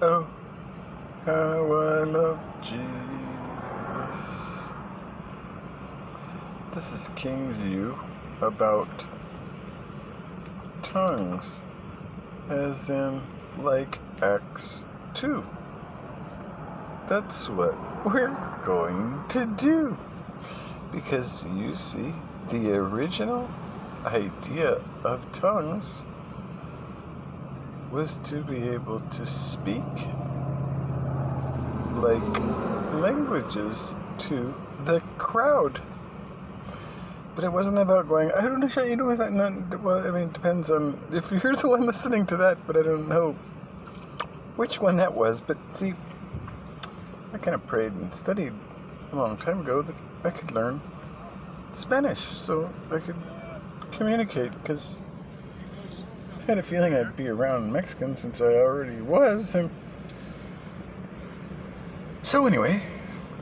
Oh, how I love Jesus. This is King's View about tongues, as in like Acts 2. That's what we're going to do. Because you see, the original idea of tongues was to be able to speak like languages to the crowd. But it wasn't about going, I don't know, is that not, well, I mean, it depends on if you're the one listening to that, but I don't know which one that was. But see, I kind of prayed and studied a long time ago that I could learn Spanish so I could communicate, because I had a feeling I'd be around Mexican since I already was. And so anyway,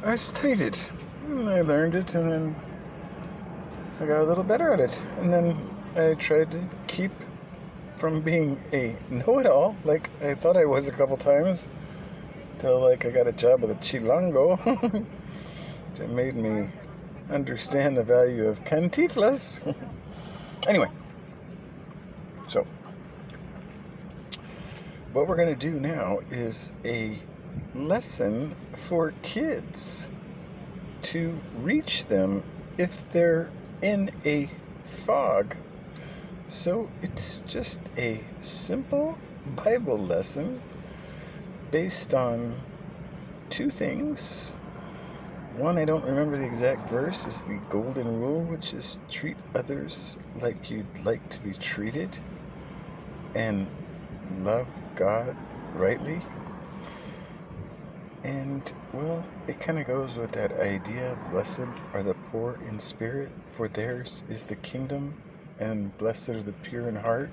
I studied it and I learned it, and then I got a little better at it, and then I tried to keep from being a know-it-all like I thought I was a couple times, till like I got a job with a chilango that made me understand the value of cantinflas. Anyway, so what we're going to do now is a lesson for kids to reach them if they're in a fog. So it's just a simple Bible lesson based on two things. One, I don't remember the exact verse, is the golden rule, which is treat others like you'd like to be treated and love God rightly. And, well, it kind of goes with that idea, blessed are the poor in spirit, for theirs is the kingdom, and blessed are the pure in heart,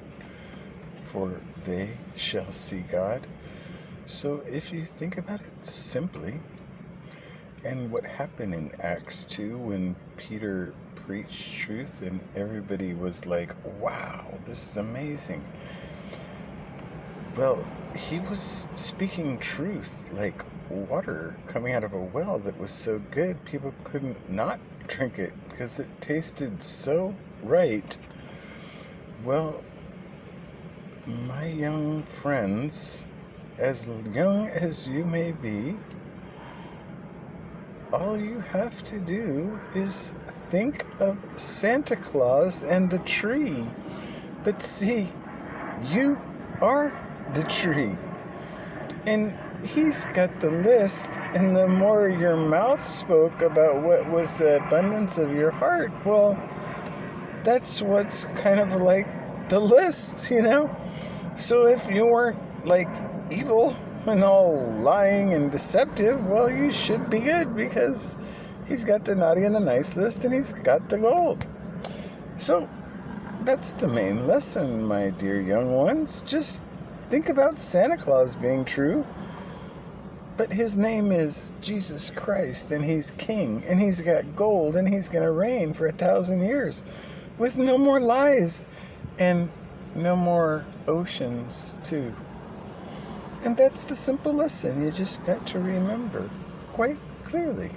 for they shall see God. So if you think about it simply, and what happened in Acts 2 when Peter preached truth and everybody was like, wow, this is amazing. Well, he was speaking truth like water coming out of a well that was so good people couldn't not drink it because it tasted so right. Well, my young friends, as young as you may be, all you have to do is think of Santa Claus and the tree. But see, you are the tree. And he's got the list, and the more your mouth spoke about what was the abundance of your heart, well, that's what's kind of like the list, you know? So if you weren't like evil and all lying and deceptive, well, you should be good, because he's got the naughty and the nice list, and he's got the gold. So that's the main lesson, my dear young ones. Just think about Santa Claus being true, but his name is Jesus Christ, and he's king, and he's got gold, and he's going to reign for 1,000 years with no more lies and no more oceans too. And that's the simple lesson you just got to remember quite clearly.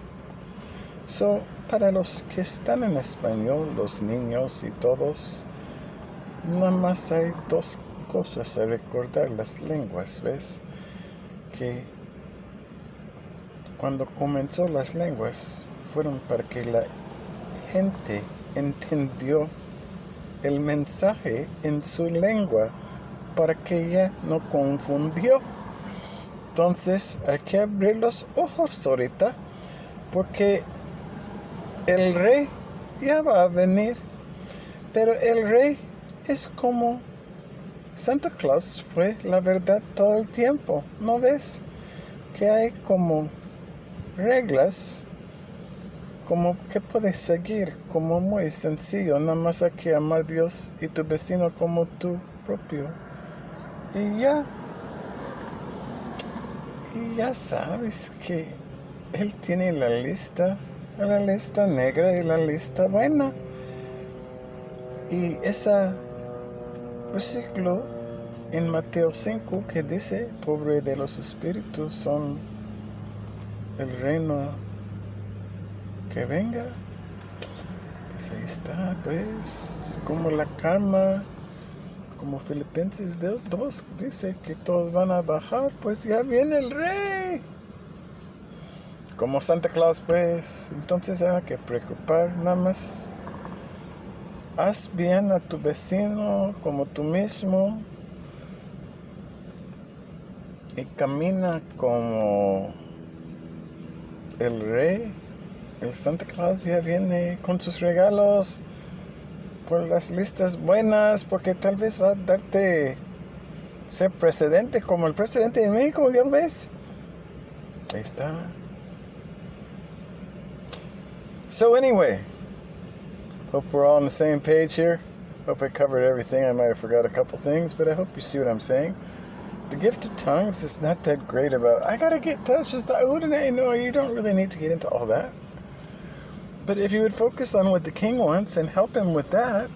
So, para los que están en español, los niños y todos, nada más hay dos cosas a recordar las lenguas, ¿ves? Que cuando comenzó las lenguas fueron para que la gente entendió el mensaje en su lengua, para que ella no confundió. Entonces hay que abrir los ojos ahorita, porque el rey ya va a venir, pero el rey es como Santa Claus fue la verdad todo el tiempo. ¿No ves que hay como reglas como que puedes seguir, como muy sencillo? Nada más hay que amar a Dios y tu vecino como tu propio, y ya sabes que él tiene la lista negra y la lista buena, y ese versículo en Mateo 5 que dice, pobre de los espíritus son el reino que venga. Pues ahí está, pues, como la cama, como Filipenses 2 dice que todos van a bajar, pues ya viene el rey. Como Santa Claus, pues, entonces hay que preocupar, nada más haz bien a tu vecino como tú mismo y camina como el rey. El Santa Claus ya viene con sus regalos por las listas buenas, porque tal vez va a darte ser presidente como el presidente de México, ¿ya ves? Ahí está. So anyway, hope we're all on the same page here. Hope I covered everything. I might have forgot a couple things, but I hope you see what I'm saying. The gift of tongues is not that great about, I gotta get touched. Just who did I know? You don't really need to get into all that. But if you would focus on what the king wants and help him with that,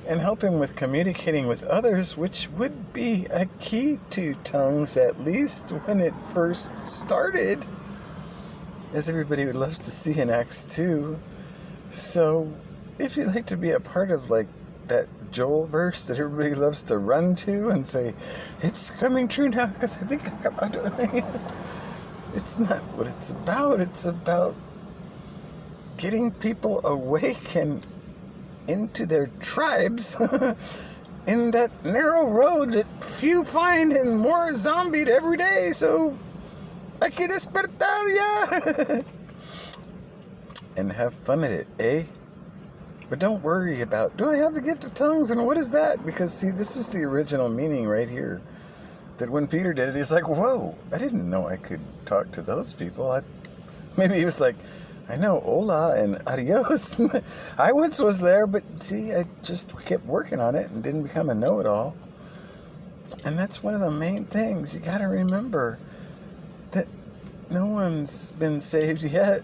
and help him with communicating with others, which would be a key to tongues, at least when it first started, as everybody loves to see in Acts 2. So if you'd like to be a part of like that Joel verse that everybody loves to run to and say, it's coming true now because I think I'm doing it. It's not what it's about. It's about getting people awake and into their tribes in that narrow road that few find and more zombied every day. So, hay que despertar ya. And have fun at it, eh? But don't worry about, do I have the gift of tongues and what is that? Because see, this is the original meaning right here. That when Peter did it, he's like, whoa, I didn't know I could talk to those people. Maybe he was like, I know, hola and adios. I once was there, but see, I just kept working on it and didn't become a know-it-all. And that's one of the main things. You got to remember that no one's been saved yet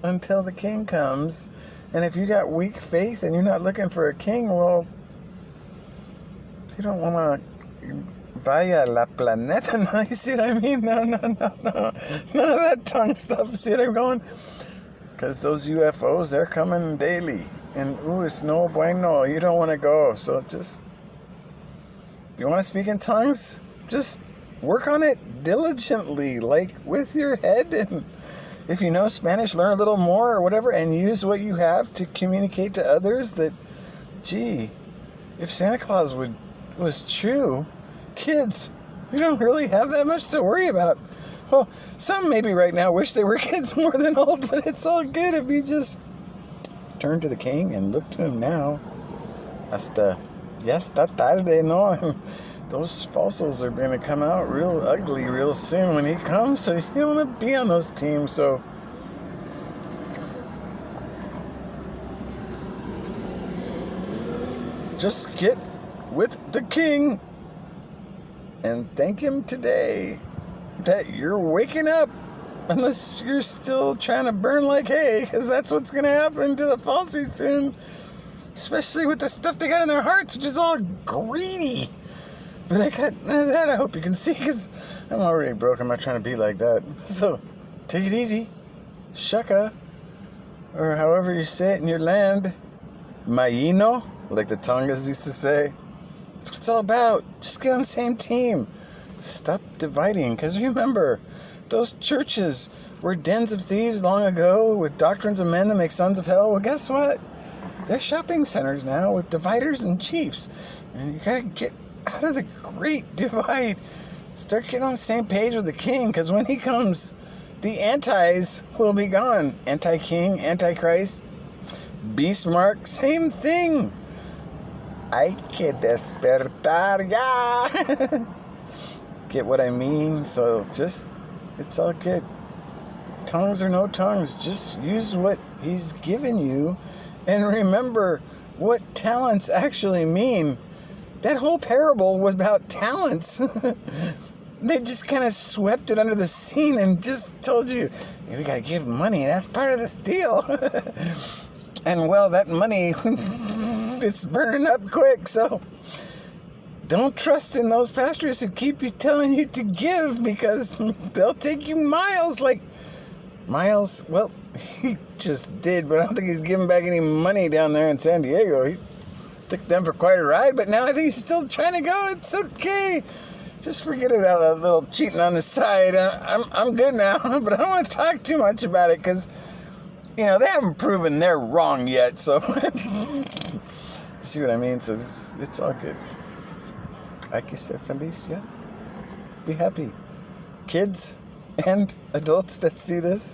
until the king comes. And if you got weak faith and you're not looking for a king, well, you don't want to vaya la planeta. No, you see what I mean? No. None of that tongue stuff. See what I'm going? Because those UFOs, they're coming daily. And, it's no bueno. You don't want to go. So just, you want to speak in tongues? Just work on it diligently, like with your head. And if you know Spanish, learn a little more or whatever. And use what you have to communicate to others that, gee, if Santa Claus was true, kids, you don't really have that much to worry about. Well, some maybe right now wish they were kids more than old, but it's all good if you just turn to the king and look to him now. Hasta ya está tarde, no? Those fossils are going to come out real ugly real soon when he comes, so you don't want to be on those teams, so just get with the king and thank him today that you're waking up, unless you're still trying to burn like hay, because that's what's going to happen to the falsies soon, especially with the stuff they got in their hearts, which is all greedy. But I got none of that, I hope you can see, because I'm already broke. I'm not trying to be like that. So take it easy, shaka, or however you say it in your land, maino, like the Tongas used to say. That's what it's all about. Just get on the same team. Stop dividing, because remember, those churches were dens of thieves long ago with doctrines of men that make sons of hell. Well, guess what? They're shopping centers now with dividers and chiefs. And you gotta get out of the great divide. Start getting on the same page with the king, because when he comes, the antis will be gone. Anti-king, anti-Christ, beast mark, same thing. Hay que despertar ya. Get what I mean? So just, it's all good. Tongues or no tongues, just use what he's given you. And remember what talents actually mean. That whole parable was about talents. They just kind of swept it under the scene and just told you, hey, we got to give money. That's part of the deal. And well, that money, it's burning up quick. So don't trust in those pastors who keep you telling you to give, because they'll take you miles. Like, Miles, well, he just did, but I don't think he's giving back any money down there in San Diego. He took them for quite a ride, but now I think he's still trying to go. It's okay. Just forget about that little cheating on the side. I'm good now, but I don't want to talk too much about it because, they haven't proven they're wrong yet. So, see what I mean? So it's all good. Hay que ser feliz, yeah? Be happy. Kids and adults that see this,